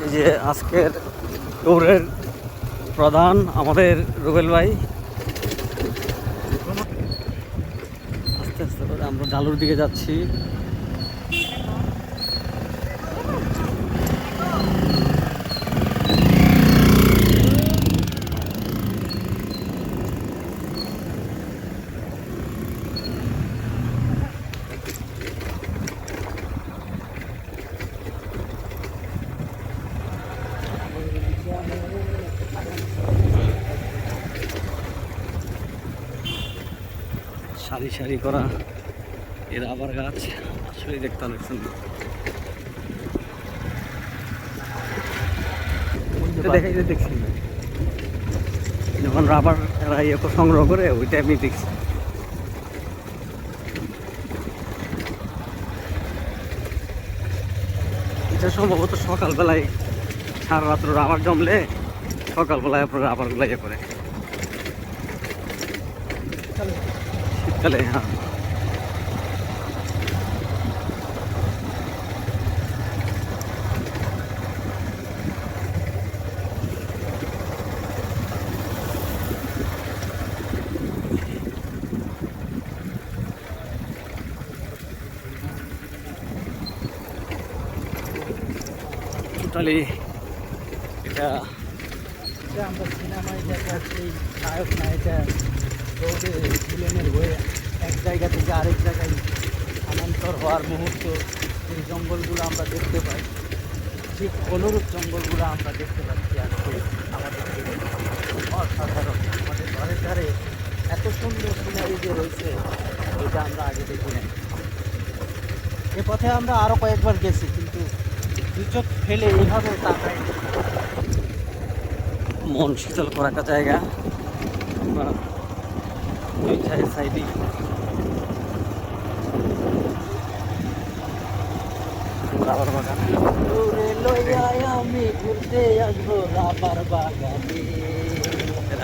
এই যে আজকের ট্যুরের প্রধান আমাদের রুবেল ভাই। আস্তে আস্তে করে আমরা ডালুর দিকে যাচ্ছি। সারি সারি করা এর আবার গাছ আসলে দেখতে অনেক সুন্দর। দেখাইতে দেখছি যখন রাবার এরা সংগ্রহ করে ওইটা আমি দেখছি। এটা সম্ভবত সকালবেলায় সারা রাত্র রাবার জমলে সকালবেলায় আপনার রাবারগুলো করে শীতকালে। হ্যাঁ, টোটালি এটা আমরা সিনেমায় দেখা সেই নায়ক নায়িকা রোডে ভিলেনের হয়ে এক জায়গা থেকে আরেক জায়গায় স্থানান্তর হওয়ার মুহূর্ত এই জঙ্গলগুলো আমরা দেখতে পাই। ঠিক অনুরূপ জঙ্গলগুলো আমরা দেখতে পাচ্ছি আজকে আমাদের অসাধারণ। আমাদের ঘরের ধারে এত সুন্দর সিনারি যে রয়েছে এটা আমরা আগে দেখি নাই। এ পথে আমরা আরও কয়েকবার গেছি কিন্তু দু চোখ ফেলে এইভাবে তাকাই। মন শীতল করা একটা জায়গা। আমরা দুই সাইডে রাবার বাগান। আমি ঘুরতে আসবো রাবার বাগানে,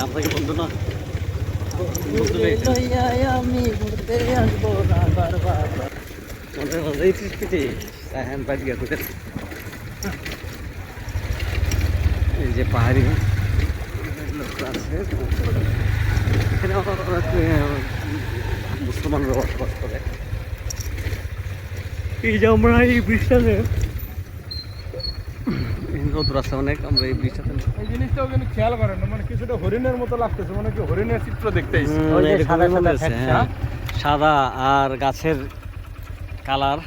আমরা কি বন্ধু না? আমি ঘুরতে আসবো রাবার বাগান। এই সৃষ্টিতে হ্যান্ড বাইক গিয়ে ঘুরে এই যে পাহাড়ি লোক আছে এখানে মুসলমানরা বসবাস করে। এই যে আমরা এই ব্রিজটাতে রোদ রাস্তা অনেক, আমরা এই ব্রিজটাতে এই জিনিসটাও কিন্তু খেয়াল করেন না, মানে কিছুটা হরিণের মতো লাগতেছে, মানে কি হরিণের চিত্র দেখতে সাদা আর গাছের কালার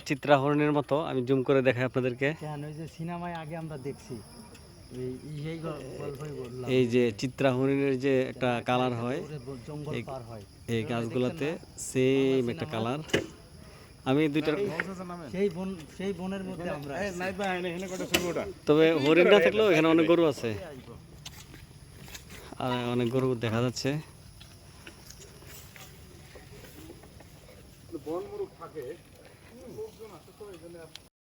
চিত্রা হরিণের মতো। আমি জুম করে দেখাই আপনাদেরকে। ওই যে সিনেমায় আগে আমরা দেখছি এই যে চিত্রা হরিণের যে একটা কালার হয় এই গাছগুলোতে সেম একটা কালার। আমি দুইটার সেই বনের মধ্যে আমরা, তবে হরিণ না থাকলেও এখানে অনেক গরু আছে আর অনেক গরু দেখা যাচ্ছে।